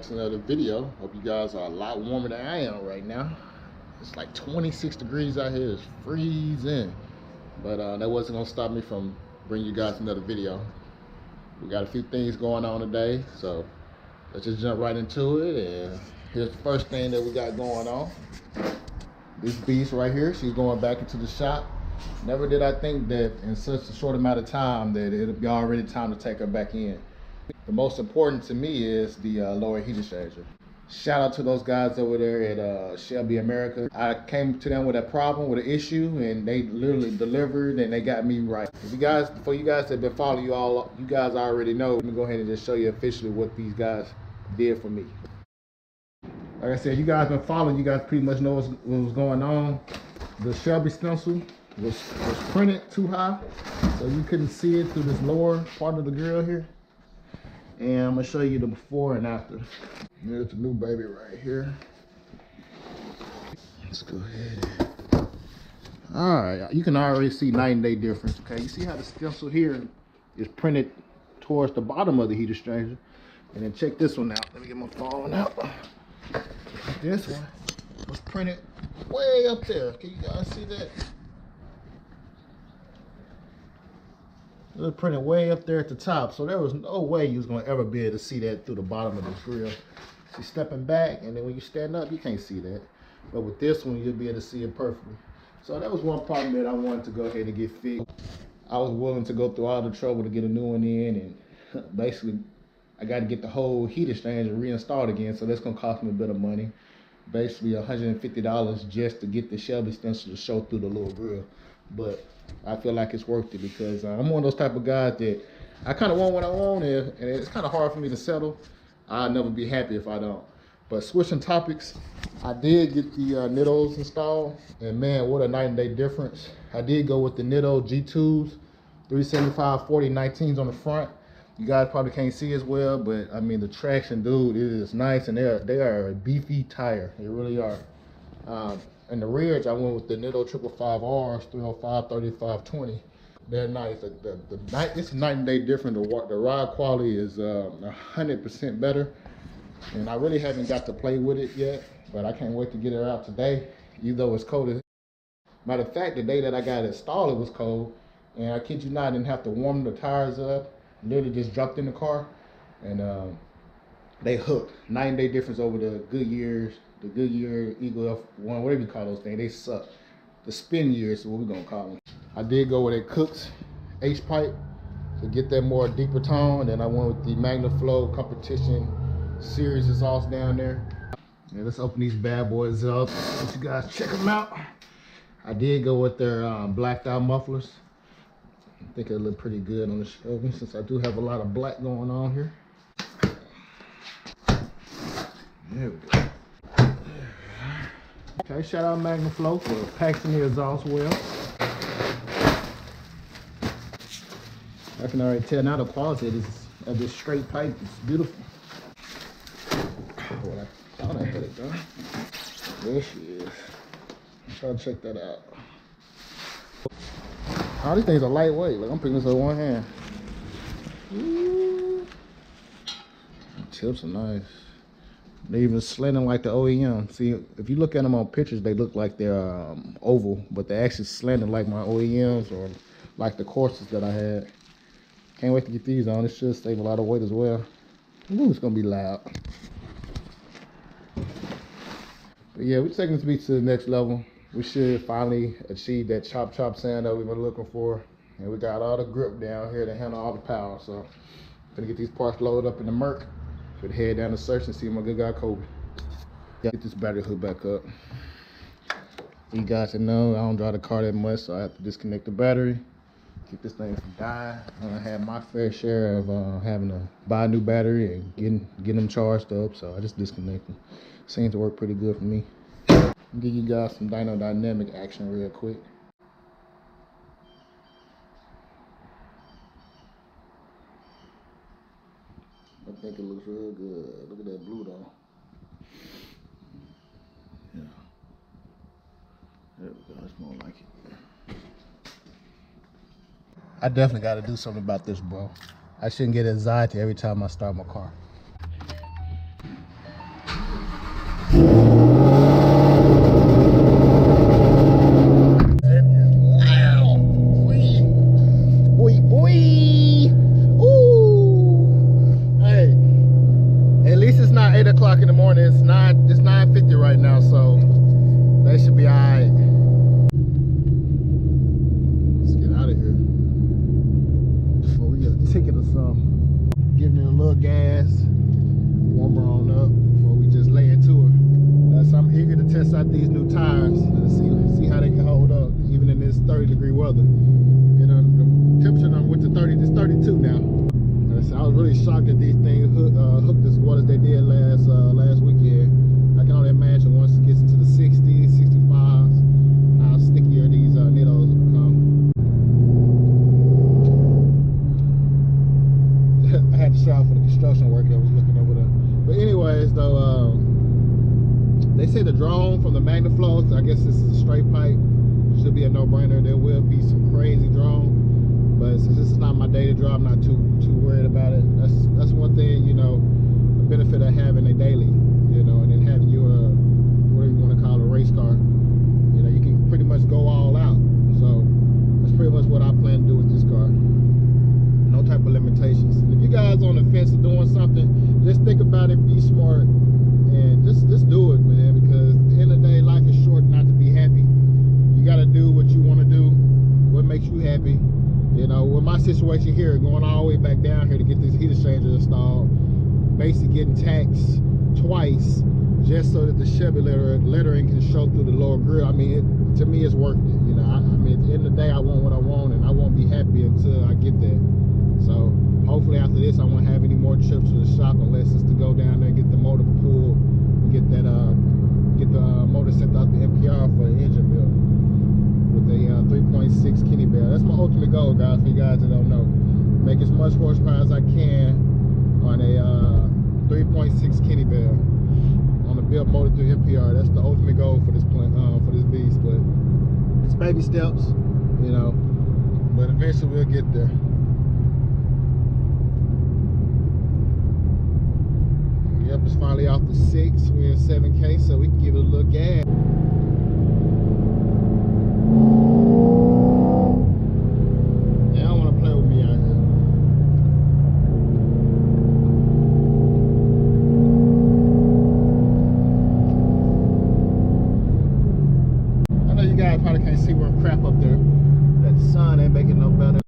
to another video. Hope you guys are a lot warmer than I am right now. It's like 26 degrees out here. It's freezing. But that wasn't gonna stop me from bringing you guys another video. We got a few things going on today, so let's just jump right into it. And here's the first thing that we got going on. This beast right here, she's going back into the shop. Never did I think that in such a short amount of time that it'll be already time to take her back in. The most important to me is the lower heat exchanger. Shout out to those guys over there at Shelby America. I came to them with a problem, with an issue, and they literally delivered and they got me right. For you guys that have been following you guys already know. Let me go ahead and just show you officially what these guys did for me. Like I said, you guys been following, you guys pretty much know what was going on. The Shelby stencil was printed too high, so you couldn't see it through this lower part of the grill here. And I'm gonna show you the before and after. Here's the new baby right here. Let's go ahead. All right, you can already see night and day difference. Okay, you see how the stencil here is printed towards the bottom of the heat exchanger, and then check this one out. Let me get my phone out. This one was printed way up there. Can you guys see that? It was printed way up there at the top, so there was no way you was gonna ever be able to see that through the bottom of the grill. She's stepping back, and then when you stand up, you can't see that. But with this one, you'll be able to see it perfectly. So that was one problem that I wanted to go ahead and get fixed. I was willing to go through all the trouble to get a new one in, and basically, I got to get the whole heat exchanger reinstalled again, so that's gonna cost me a bit of money. Basically $150 just to get the Shelby stencil to show through the little grill. But I feel like it's worth it because I'm one of those type of guys that I kind of want what I want, and it's kind of hard for me to settle. I'll never be happy if I don't. But switching topics, I did get the Nittos installed, and man, what a night and day difference. I did go with the Nitto G2s, 375 40 19s on the front. You guys probably can't see as well, but I mean the traction, dude, it is nice, and they are a beefy tire. They really are. In the rears, I went with the Nitto 555Rs, 305 35 20. They're nice. It's night and day different. The ride quality is 100% better, and I really haven't got to play with it yet, but I can't wait to get it out today, even though it's cold. Matter of fact, the day that I got it installed, it was cold, and I kid you not, I didn't have to warm the tires up. Literally just dropped in the car, and they hooked. Night and day difference over the Goodyear Eagle F1, whatever you call those things. They suck. The spin years is what we're gonna call them. I did go with a Kooks H pipe to get that more deeper tone, and then I went with the Magnaflow competition series exhaust down there. Yeah, let's open these bad boys up. Let you guys check them out. I did go with their blacked out mufflers. I think it'll look pretty good on the Shelby since I do have a lot of black going on here. There we go. Okay, shout out Magnaflow for packaging the exhaust well. I can already tell now the quality of this straight pipe is beautiful. Well, I thought I had it done. There she is. I'm trying to check that out. All these things are lightweight. Like I'm picking this up with one hand. Ooh. The tips are nice. They even slanting like the OEM. See, if you look at them on pictures, they look like they're oval, but they're actually slanted like my OEMs or like the courses that I had. Can't wait to get these on. It should save a lot of weight as well. Ooh, it's gonna be loud. But yeah, we're taking this beat to the next level. We should finally achieve that chop sound that we've been looking for. And we got all the grip down here to handle all the power. So I'm gonna get these parts loaded up in the Merc. Should head down to search and see my good guy Kobe. Get this battery hooked back up. You guys should know I don't drive the car that much, so I have to disconnect the battery. Keep this thing from dying. I had my fair share of having to buy a new battery and getting them charged up, so I just disconnect them. Seems to work pretty good for me. I'll give you guys some dyno dynamic action real quick. I think it looks real good. Look at that blue though. Yeah. There we go. That's more like it. I definitely got to do something about this, bro. I shouldn't get anxiety every time I start my car. o'clock in the morning. It's 9:50 right now, so they should be all right. Let's get out of here before we get a ticket or something. Giving it a little gas, warm her on up before we just lay into her. So I'm eager to test out these new tires and see how they can hold up, even in this 30-degree weather. You know, the temperature done went to 30. It's 32 now. So I was really shocked that these things hooked as well as they did last weekend. I can only imagine once it gets into the 60s, 65s, how stickier these needles will become. I had to show out for the construction work that was looking over there. But anyways, though, they say the drone from the Magnaflow, I guess this is a straight pipe, should be a no-brainer. There will be some crazy drone, but since this is not my day to drive, I'm not too worried about it. That's one thing, you know, the benefit of having a daily, you know, and then having your whatever you want to call a race car. You know, you can pretty much go all out. So that's pretty much what I plan to do with this car. No type of limitations. And if you guys on the fence of doing something, just think about it, be smart, and just do it, man, because at the end of the day, life is short not to be happy. You got to do what you want to do, what makes you happy. You know, with my situation here, going all the way back down here to get this heat exchanger installed, basically getting taxed twice just so that the Shelby lettering can show through the lower grill. I mean, to me, it's worth it. You know, I mean, at the end of the day, I want what I want, and I won't be happy until I get there. So hopefully after this, I won't have any more trips to the shop unless it's to go down there and get the motor pulled and get the motor sent out the NPR for the engine build with the 3.6 Kenny Bell. That's my ultimate goal, guys, for you guys that don't know. Make as much horsepower as I can on a 3.6 Kenny Bell on the build motor through NPR. That's the ultimate goal for this beast. But it's baby steps, you know, but eventually we'll get there. Yep, it's finally off the 6. We're in 7K, so we can give it a little gas. They don't want to play with me out here. I know you guys probably can't see where I'm crap up there. That sun ain't making no better.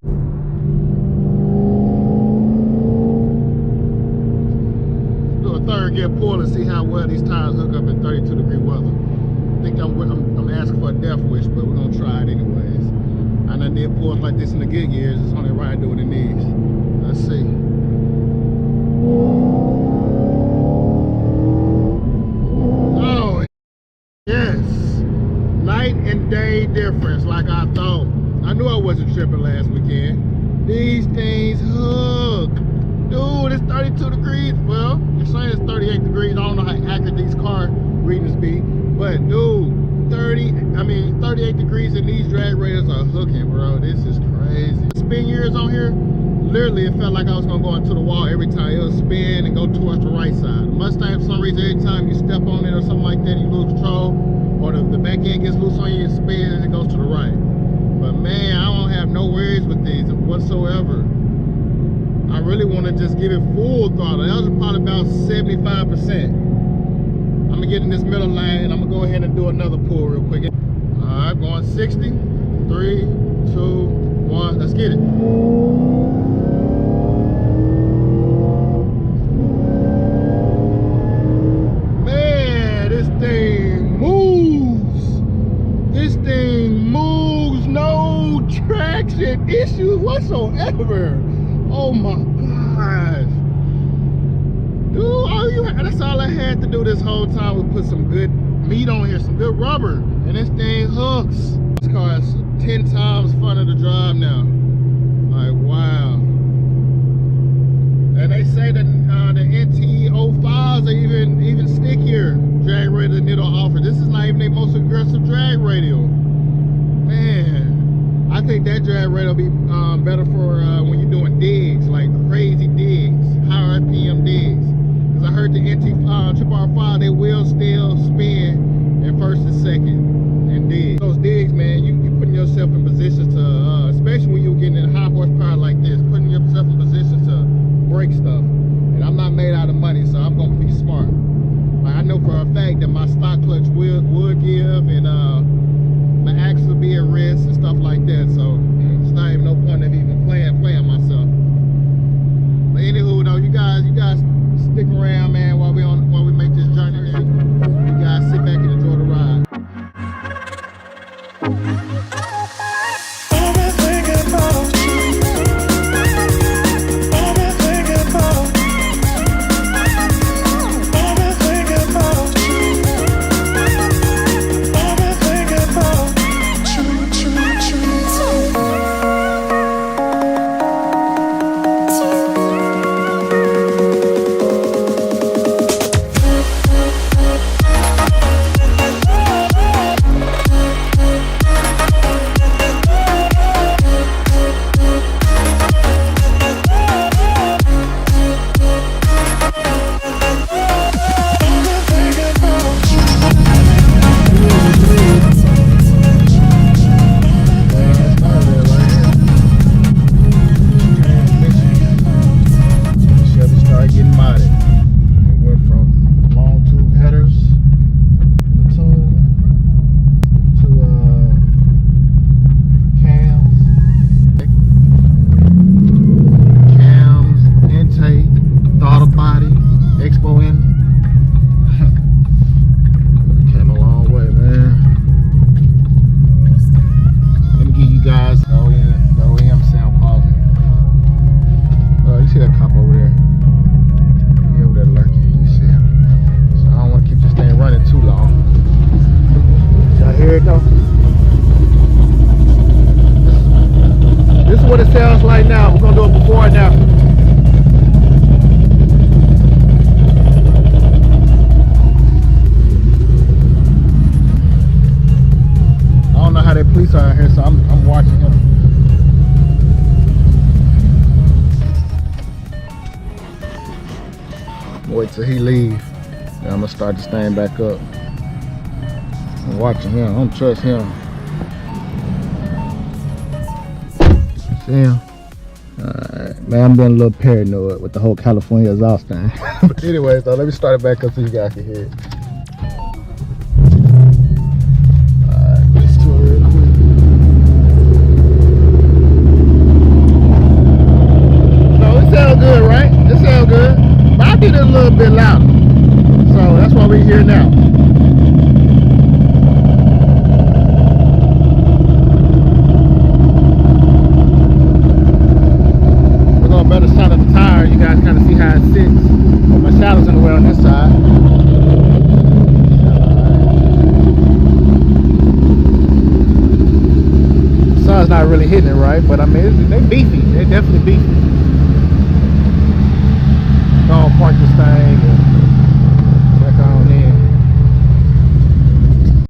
Third gear pull and see how well these tires hook up in 32-degree weather. I think I'm asking for a death wish, but we're gonna try it anyways. I done did pulls like this in the good years. It's only right to do it in these. Let's see. Oh yes, night and day difference, like I thought. I knew I wasn't tripping last weekend. These things hook. Dude, it's 32 degrees. Well, you're saying it's 38 degrees. I don't know how accurate these car readings be. But dude, 38 degrees and these drag radials are hooking, bro. This is crazy. Spin years on here, literally it felt like I was gonna go into the wall every time. It would spin and go towards the right side. The Mustang, for some reason, every time you step on it or something like that, you lose control, or the back end gets loose on you, it spins and it goes to the right. But man, I don't have no worries with these whatsoever. I really want to just give it full throttle. That was probably about 75%. I'm gonna get in this middle lane. I'm gonna go ahead and do another pull real quick. All right, going 60. 3, 2, 1. Let's get it. Man, this thing moves. This thing moves. No traction issues whatsoever. Oh my gosh. Dude, that's all I had to do this whole time was put some good meat on here, some good rubber, and this thing hooks. This car is 10 times funner to drive now. Like, wow. And they say that the NT05s are even stickier drag radial than it'll offer. This is not even their most aggressive drag radial. Man. I think that drag rate will be better for when you're doing digs, like crazy digs, high RPM digs. Because I heard the NT500, they will still spin in first and second and dig. Those digs, man, you putting yourself in positions to, especially when you're getting in high horsepower like this, putting yourself in positions to break stuff. And I'm not made out of money, so I'm going to be smart. We're gonna do it before and after. I don't know how that police are out here, so I'm watching him. Wait till he leave. Then I'm gonna start this thing back up. I'm watching him. I don't trust him. See him? Alright, man, I'm being a little paranoid with the whole California exhaust thing. But anyway, so let me start it back up so you guys can hear it. Alright, let's do it real quick. So it sounds good, right? It sounds good. But I did it a little bit louder. So that's why we're here now. We're going to better sound of the tire. You guys kind of see how it sits. But my shadow's in the way on this side. The sun's not really hitting it right, but I mean, they beefy. They're definitely beefy.